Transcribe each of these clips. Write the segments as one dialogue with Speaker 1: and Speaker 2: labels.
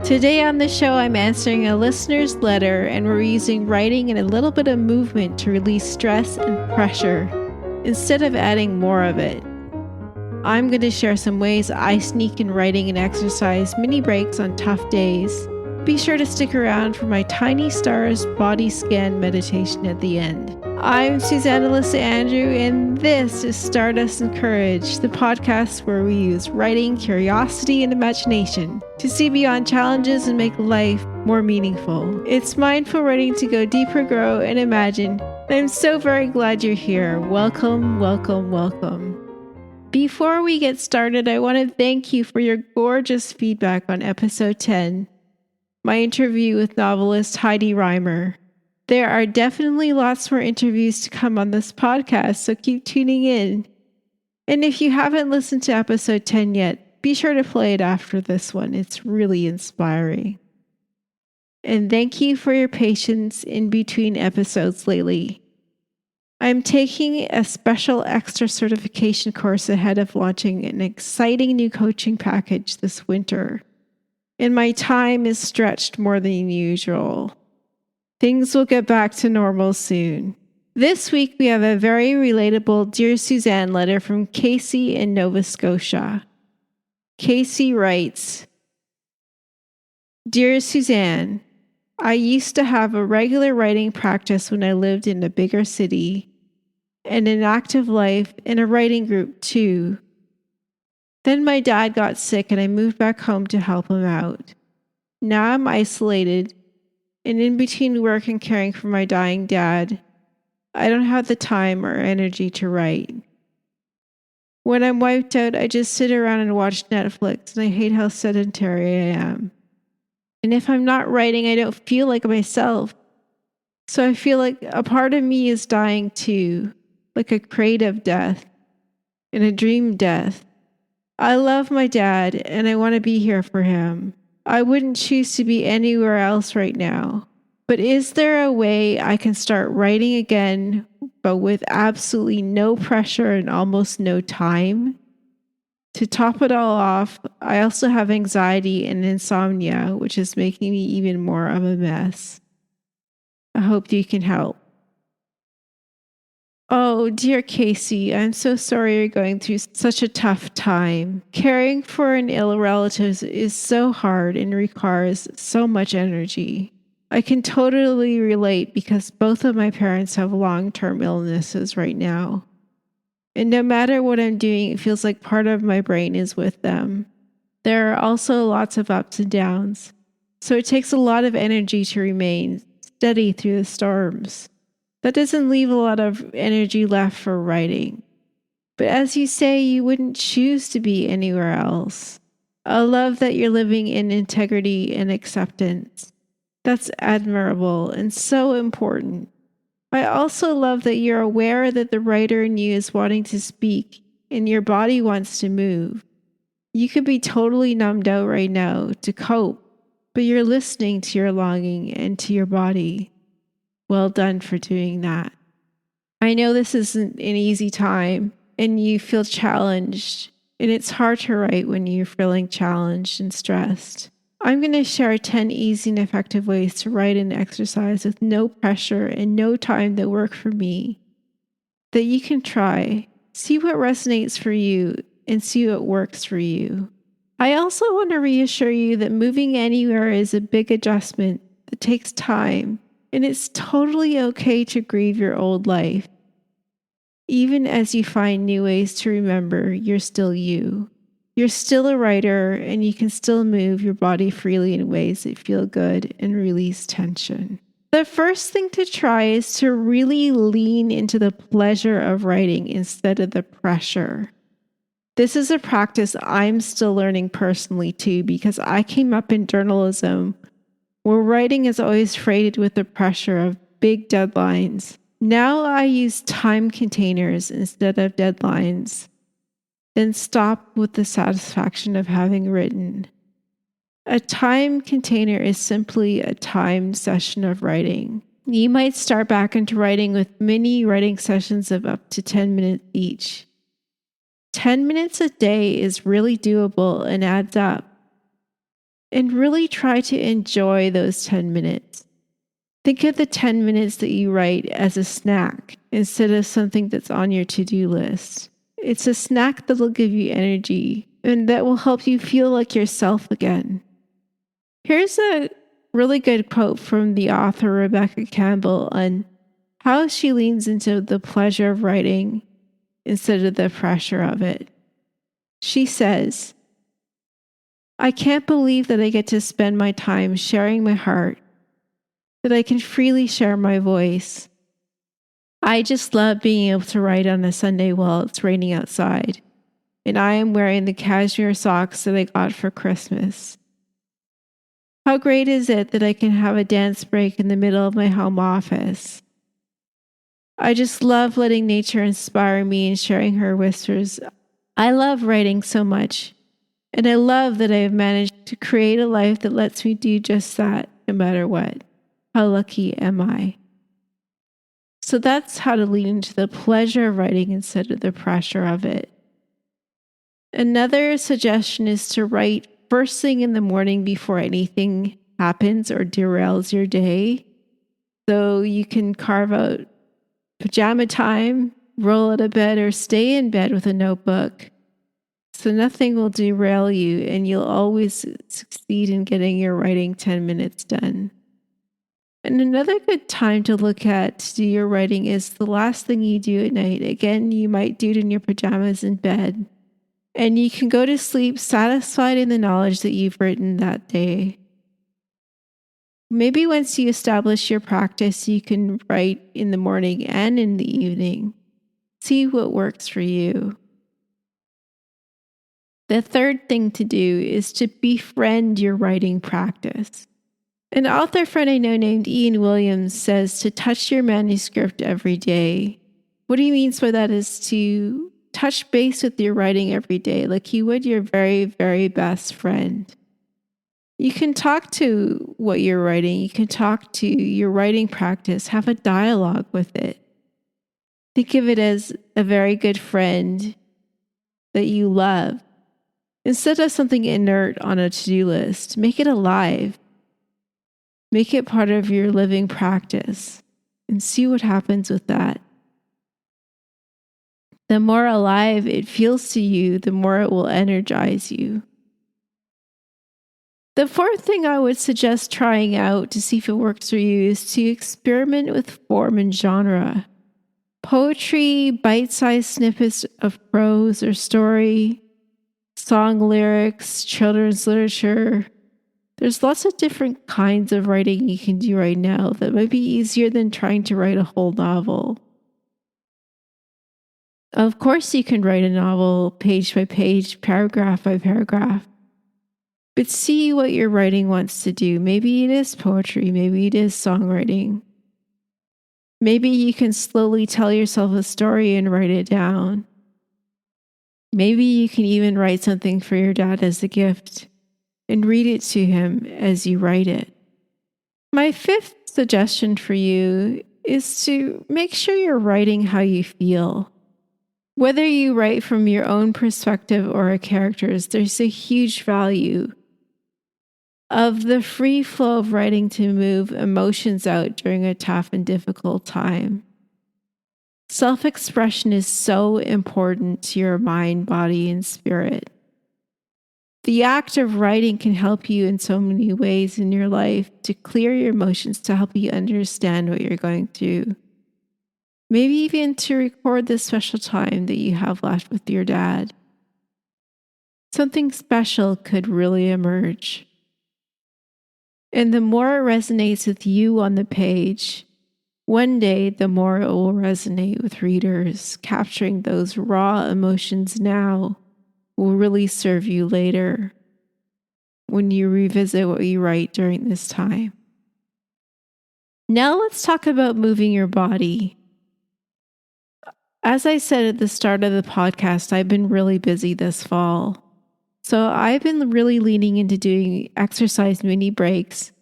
Speaker 1: Today on the show, I'm answering a listener's letter, and we're using writing and a little bit of movement to release stress and pressure instead of adding more of it. I'm going to share some ways I sneak in writing and exercise mini breaks on tough days. Be sure to stick around for my Tiny Stars body scan meditation at the end. I'm Suzanne Alyssa Andrew, and this is Stardust and Courage, the podcast where we use writing, curiosity, and imagination to see beyond challenges and make life more meaningful. It's mindful writing to go deeper, grow, and imagine. I'm so very glad you're here. Welcome, welcome, welcome. Before we get started, I want to thank you for your gorgeous feedback on episode 10, my interview with novelist Heidi Reimer. There are definitely lots more interviews to come on this podcast, so keep tuning in. And if you haven't listened to episode 10 yet, be sure to play it after this one. It's really inspiring. And thank you for your patience in between episodes lately. I'm taking a special extra certification course ahead of launching an exciting new coaching package this winter, and my time is stretched more than usual. Things will get back to normal soon. This week, we have a very relatable Dear Suzanne letter from Casey in Nova Scotia. Casey writes, Dear Suzanne, I used to have a regular writing practice when I lived in a bigger city, and an active life and a writing group too. Then my dad got sick and I moved back home to help him out. Now I'm isolated, and in between work and caring for my dying dad, I don't have the time or energy to write. When I'm wiped out, I just sit around and watch Netflix, and I hate how sedentary I am. And if I'm not writing, I don't feel like myself. So I feel like a part of me is dying too, like a creative death and a dream death. I love my dad, and I want to be here for him. I wouldn't choose to be anywhere else right now. But is there a way I can start writing again, but with absolutely no pressure and almost no time? To top it all off, I also have anxiety and insomnia, which is making me even more of a mess. I hope you can help. Oh, dear Casey, I'm so sorry you're going through such a tough time. Caring for an ill relative is so hard and requires so much energy. I can totally relate because both of my parents have long-term illnesses right now. And no matter what I'm doing, it feels like part of my brain is with them. There are also lots of ups and downs, so it takes a lot of energy to remain steady through the storms. That doesn't leave a lot of energy left for writing. But as you say, you wouldn't choose to be anywhere else. I love that you're living in integrity and acceptance. That's admirable and so important. I also love that you're aware that the writer in you is wanting to speak and your body wants to move. You could be totally numbed out right now to cope, but you're listening to your longing and to your body. Well done for doing that. I know this isn't an easy time and you feel challenged, and it's hard to write when you're feeling challenged and stressed. I'm going to share 10 easy and effective ways to write and exercise with no pressure and no time that work for me, that you can try. See what resonates for you and see what works for you. I also want to reassure you that moving anywhere is a big adjustment that takes time. And it's totally okay to grieve your old life. Even as you find new ways to remember, you're still you. You're still a writer, and you can still move your body freely in ways that feel good and release tension. The first thing to try is to really lean into the pleasure of writing instead of the pressure. This is a practice I'm still learning personally too, because I came up in journalism where writing is always freighted with the pressure of big deadlines. Now I use time containers instead of deadlines, then stop with the satisfaction of having written. A time container is simply a timed session of writing. You might start back into writing with mini writing sessions of up to 10 minutes each. 10 minutes a day is really doable and adds up. and really try to enjoy those 10 minutes. Think of the 10 minutes that you write as a snack instead of something that's on your to-do list. It's a snack that will give you energy and that will help you feel like yourself again. Here's a really good quote from the author Rebecca Campbell on how she leans into the pleasure of writing instead of the pressure of it. She says, "I can't believe that I get to spend my time sharing my heart, that I can freely share my voice. I just love being able to write on a Sunday while it's raining outside, and I am wearing the cashmere socks that I got for Christmas. How great is it that I can have a dance break in the middle of my home office? I just love letting nature inspire me and sharing her whispers. I love writing so much, and I love that I have managed to create a life that lets me do just that, no matter what. How lucky am I?" So that's how to lean into the pleasure of writing instead of the pressure of it. Another suggestion is to write first thing in the morning before anything happens or derails your day. So you can carve out pajama time, roll out of bed, or stay in bed with a notebook. So nothing will derail you and you'll always succeed in getting your writing 10 minutes done. And another good time to look at to do your writing is the last thing you do at night. Again, you might do it in your pajamas in bed. And you can go to sleep satisfied in the knowledge that you've written that day. Maybe once you establish your practice, you can write in the morning and in the evening. See what works for you. The third thing to do is to befriend your writing practice. An author friend I know named Ian Williams says to touch your manuscript every day. What he means by that is to touch base with your writing every day, like you would your very, very best friend. You can talk to what you're writing. You can talk to your writing practice. Have a dialogue with it. Think of it as a very good friend that you love. Instead of something inert on a to-do list, make it alive. Make it part of your living practice and see what happens with that. The more alive it feels to you, the more it will energize you. The fourth thing I would suggest trying out to see if it works for you is to experiment with form and genre. Poetry, bite-sized snippets of prose or story, song lyrics, children's literature. There's lots of different kinds of writing you can do right now that might be easier than trying to write a whole novel. Of course, you can write a novel page by page, paragraph by paragraph. But see what your writing wants to do. Maybe it is poetry, maybe it is songwriting. Maybe you can slowly tell yourself a story and write it down. Maybe you can even write something for your dad as a gift and read it to him as you write it. My fifth suggestion for you is to make sure you're writing how you feel. Whether you write from your own perspective or a character's, there's a huge value of the free flow of writing to move emotions out during a tough and difficult time. Self-expression is so important to your mind, body, and spirit. The act of writing can help you in so many ways in your life to clear your emotions, to help you understand what you're going through. Maybe even to record this special time that you have left with your dad. Something special could really emerge. And the more it resonates with you on the page, one day the more it will resonate with readers. Capturing those raw emotions now will really serve you later when you revisit what you write during this time. Now let's talk about moving your body. As I said at the start of the podcast, I've been really busy this fall. So I've been really leaning into doing exercise mini breaks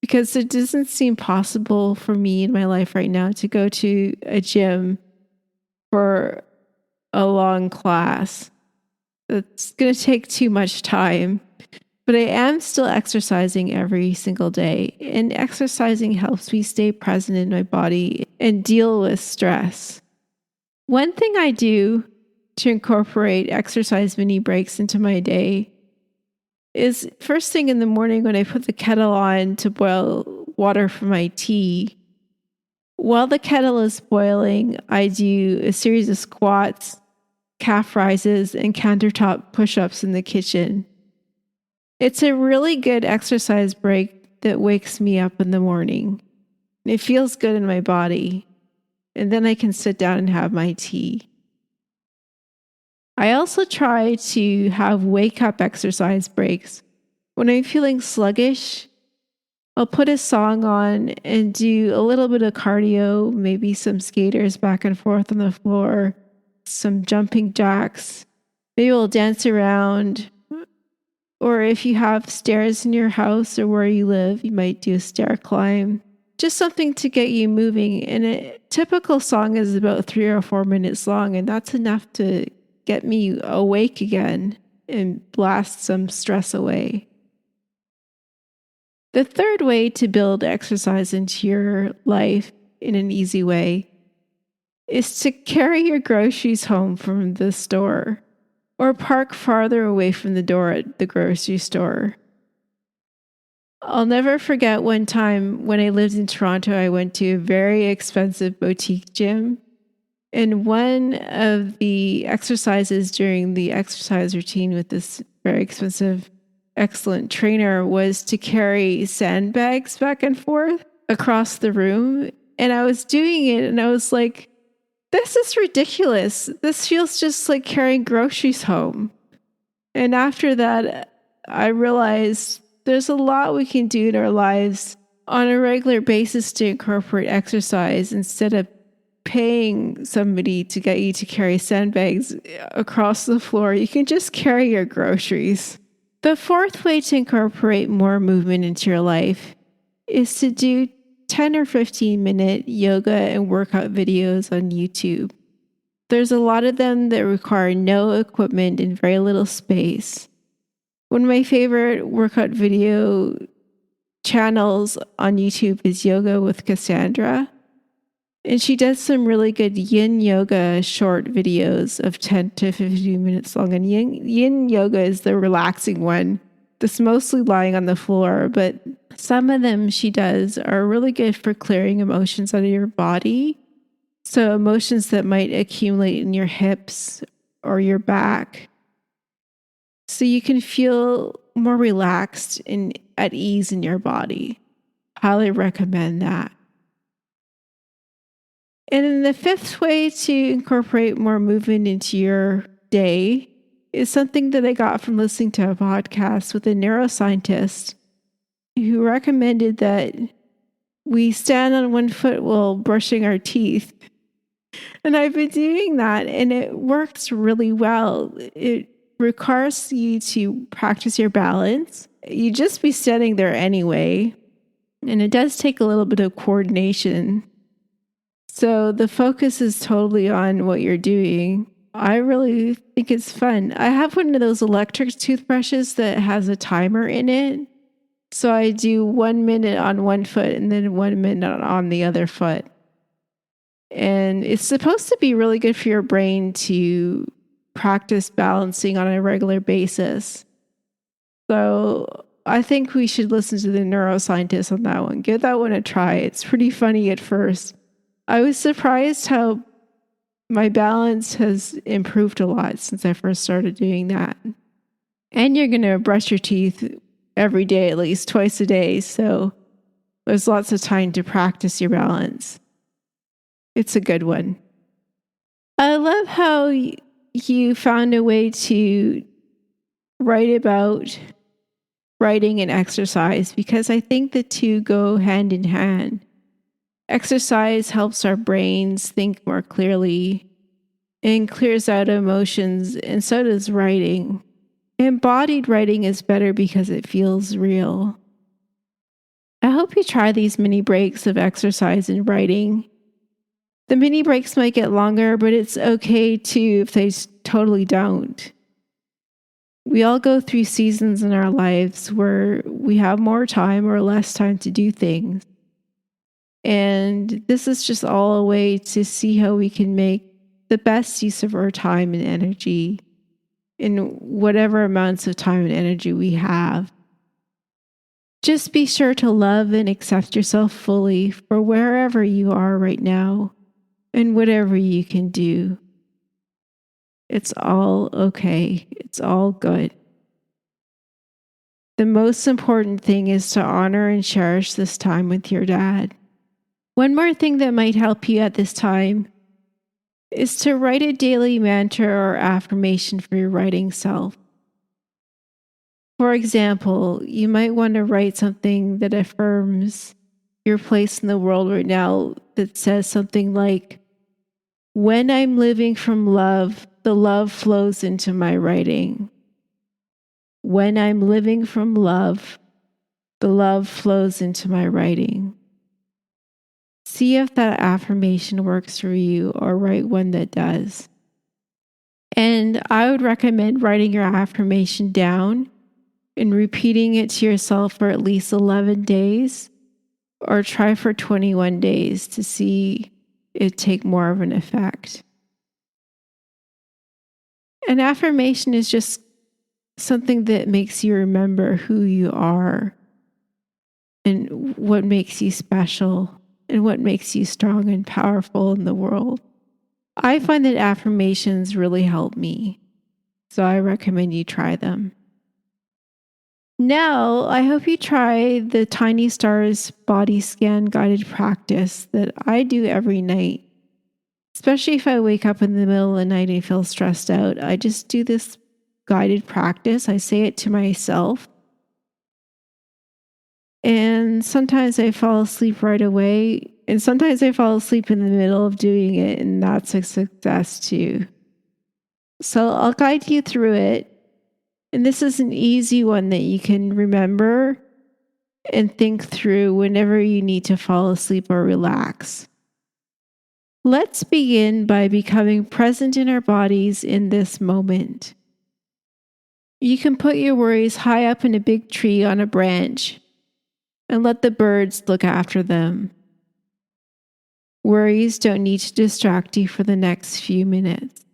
Speaker 1: because it doesn't seem possible for me in my life right now to go to a gym for a long class. It's going to take too much time. But I am still exercising every single day, and exercising helps me stay present in my body and deal with stress. One thing I do to incorporate exercise mini breaks into my day is first thing in the morning when I put the kettle on to boil water for my tea. While the kettle is boiling, I do a series of squats, calf rises, and countertop push-ups in the kitchen. It's a really good exercise break that wakes me up in the morning. It feels good in my body. And then I can sit down and have my tea. I also try to have wake-up exercise breaks. When I'm feeling sluggish, I'll put a song on and do a little bit of cardio, maybe some skaters back and forth on the floor, some jumping jacks. Maybe we'll dance around. Or if you have stairs in your house or where you live, you might do a stair climb. Just something to get you moving. And a typical song is about 3 or 4 minutes long, and that's enough to get me awake again and blast some stress away. The third way to build exercise into your life in an easy way is to carry your groceries home from the store or park farther away from the door at the grocery store. I'll never forget one time when I lived in Toronto, I went to a very expensive boutique gym. And one of the exercises during the exercise routine with this very expensive, excellent trainer was to carry sandbags back and forth across the room. And I was doing it and I was like, this is ridiculous. This feels just like carrying groceries home. And after that, I realized there's a lot we can do in our lives on a regular basis to incorporate exercise instead of paying somebody to get you to carry sandbags across the floor. You can just carry your groceries. The fourth way to incorporate more movement into your life is to do 10 or 15-minute yoga and workout videos on YouTube. There's a lot of them that require no equipment and very little space. One of my favorite workout video channels on YouTube is Yoga with Cassandra. And she does some really good yin yoga short videos of 10 to 15 minutes long. And yin yoga is the relaxing one that's mostly lying on the floor, but some of them she does are really good for clearing emotions out of your body. So emotions that might accumulate in your hips or your back. So you can feel more relaxed and at ease in your body. Highly recommend that. And then the fifth way to incorporate more movement into your day is something that I got from listening to a podcast with a neuroscientist who recommended that we stand on one foot while brushing our teeth. And I've been doing that and it works really well. It requires you to practice your balance. You just be standing there anyway. And it does take a little bit of coordination. So the focus is totally on what you're doing. I really think it's fun. I have one of those electric toothbrushes that has a timer in it. So I do 1 minute on one foot and then 1 minute on the other foot. And it's supposed to be really good for your brain to practice balancing on a regular basis. So I think we should listen to the neuroscientist on that one. Give that one a try. It's pretty funny at first. I was surprised how my balance has improved a lot since I first started doing that. And you're going to brush your teeth every day, at least twice a day. So there's lots of time to practice your balance. It's a good one. I love how you found a way to write about writing and exercise because I think the two go hand in hand. Exercise helps our brains think more clearly and clears out emotions, and so does writing. Embodied writing is better because it feels real. I hope you try these mini breaks of exercise and writing. The mini breaks might get longer, but it's okay too if they totally don't. We all go through seasons in our lives where we have more time or less time to do things. And this is just all a way to see how we can make the best use of our time and energy in whatever amounts of time and energy we have. Just be sure to love and accept yourself fully for wherever you are right now and whatever you can do. It's all okay. It's all good. The most important thing is to honor and cherish this time with your dad. One more thing that might help you at this time is to write a daily mantra or affirmation for your writing self. For example, you might want to write something that affirms your place in the world right now that says something like, "When I'm living from love, the love flows into my writing. When I'm living from love, the love flows into my writing." See if that affirmation works for you or write one that does. And I would recommend writing your affirmation down and repeating it to yourself for at least 11 days or try for 21 days to see it take more of an effect. An affirmation is just something that makes you remember who you are and what makes you special and what makes you strong and powerful in the world. I find that affirmations really help me, so I recommend you try them. Now, I hope you try the Tiny Stars body scan guided practice that I do every night. Especially if I wake up in the middle of the night and feel stressed out, I just do this guided practice. I say it to myself. And sometimes I fall asleep right away. And sometimes I fall asleep in the middle of doing it. And that's a success too. So I'll guide you through it. And this is an easy one that you can remember and think through whenever you need to fall asleep or relax. Let's begin by becoming present in our bodies in this moment. You can put your worries high up in a big tree on a branch and let the birds look after them. Worries don't need to distract you for the next few minutes.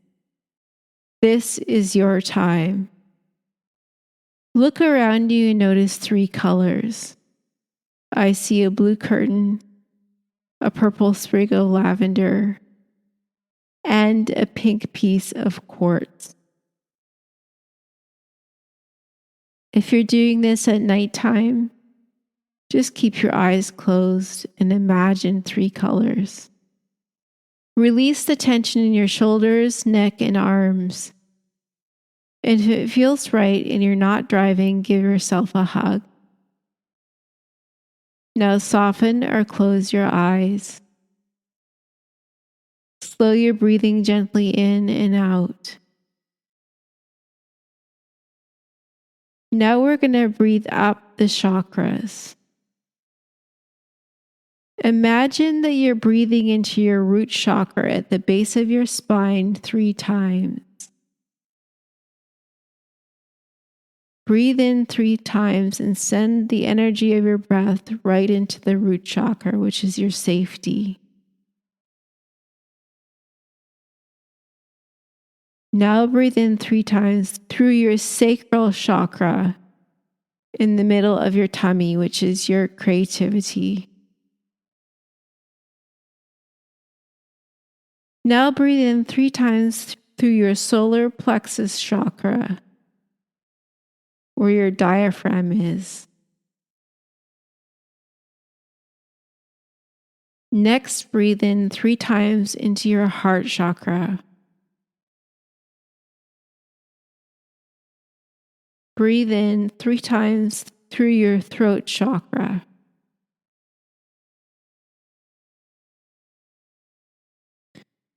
Speaker 1: This is your time. Look around you and notice 3 colors. I see a blue curtain, a purple sprig of lavender, and a pink piece of quartz. If you're doing this at nighttime, just keep your eyes closed and imagine 3 colors. Release the tension in your shoulders, neck, and arms. And if it feels right and you're not driving, give yourself a hug. Now soften or close your eyes. Slow your breathing gently in and out. Now we're going to breathe up the chakras. Imagine that you're breathing into your root chakra at the base of your spine 3 times. Breathe in 3 times and send the energy of your breath right into the root chakra, which is your safety. Now breathe in 3 times through your sacral chakra in the middle of your tummy, which is your creativity. Now breathe in 3 times through your solar plexus chakra, where your diaphragm is. Next, breathe in 3 times into your heart chakra. Breathe in 3 times through your throat chakra.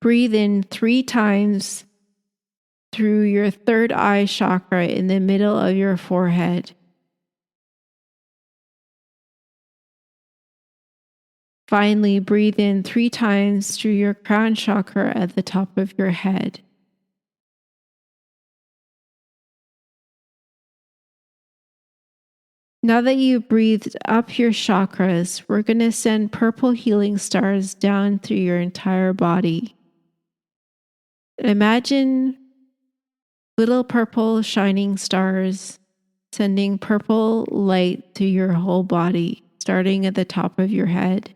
Speaker 1: Breathe in 3 times through your third eye chakra in the middle of your forehead. Finally, breathe in 3 times through your crown chakra at the top of your head. Now that you breathed up your chakras, we're going to send purple healing stars down through your entire body. Imagine little purple shining stars sending purple light through your whole body, starting at the top of your head.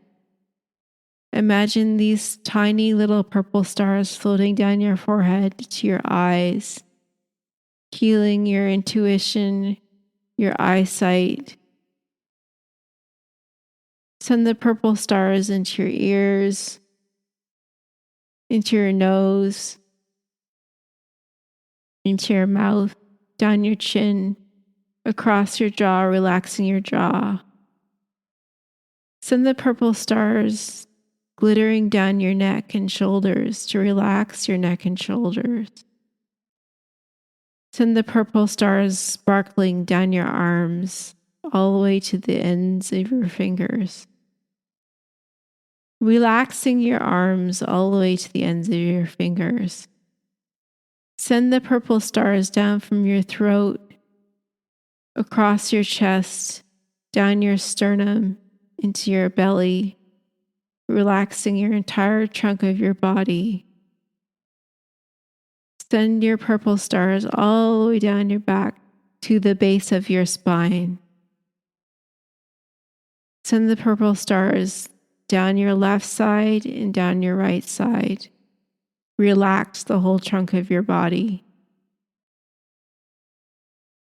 Speaker 1: Imagine these tiny little purple stars floating down your forehead to your eyes, healing your intuition, your eyesight. Send the purple stars into your ears, into your nose, into your mouth, down your chin, across your jaw, relaxing your jaw. Send the purple stars glittering down your neck and shoulders to relax your neck and shoulders. Send the purple stars sparkling down your arms, all the way to the ends of your fingers. Relaxing your arms all the way to the ends of your fingers. Send the purple stars down from your throat, across your chest, down your sternum, into your belly, relaxing your entire trunk of your body. Send your purple stars all the way down your back to the base of your spine. Send the purple stars down your left side and down your right side. Relax the whole trunk of your body.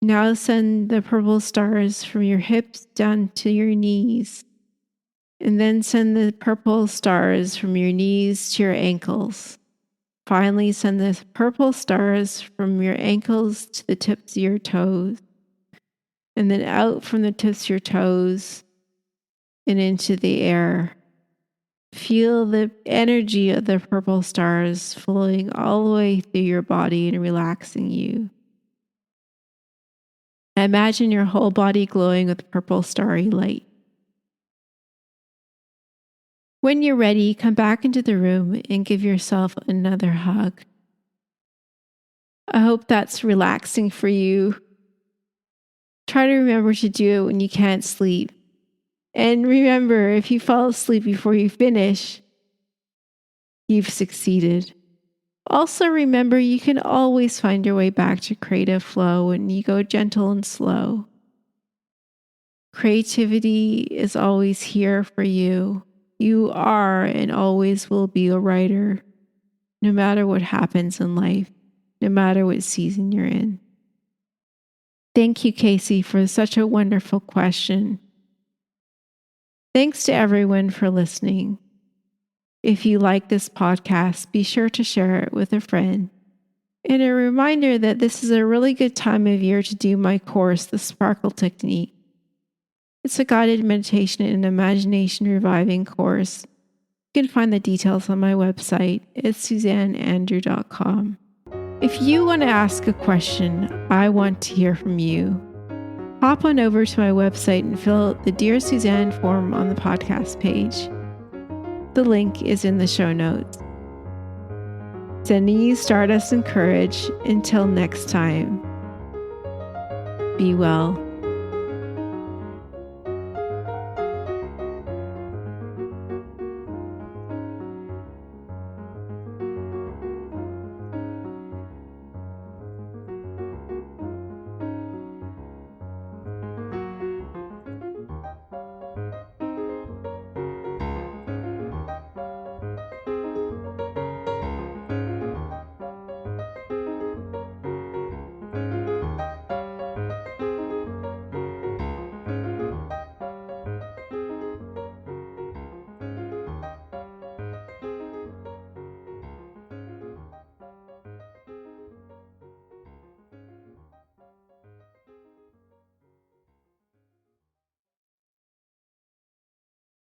Speaker 1: Now send the purple stars from your hips down to your knees. And then send the purple stars from your knees to your ankles. Finally, send the purple stars from your ankles to the tips of your toes. And then out from the tips of your toes and into the air. Feel the energy of the purple stars flowing all the way through your body and relaxing you. Imagine your whole body glowing with purple starry light. When you're ready, come back into the room and give yourself another hug. I hope that's relaxing for you. Try to remember to do it when you can't sleep. And remember, if you fall asleep before you finish, you've succeeded. Also remember, you can always find your way back to creative flow when you go gentle and slow. Creativity is always here for you. You are and always will be a writer, no matter what happens in life, no matter what season you're in. Thank you, Casey, for such a wonderful question. Thanks to everyone for listening. If you like this podcast, be sure to share it with a friend. And a reminder that this is a really good time of year to do my course, The Sparkle Technique. It's a guided meditation and imagination reviving course. You can find the details on my website at suzanneandrew.com. If you want to ask a question, I want to hear from you. Hop on over to my website and fill out the Dear Suzanne form on the podcast page. The link is in the show notes. Sending you stardust and courage. Until next time, be well.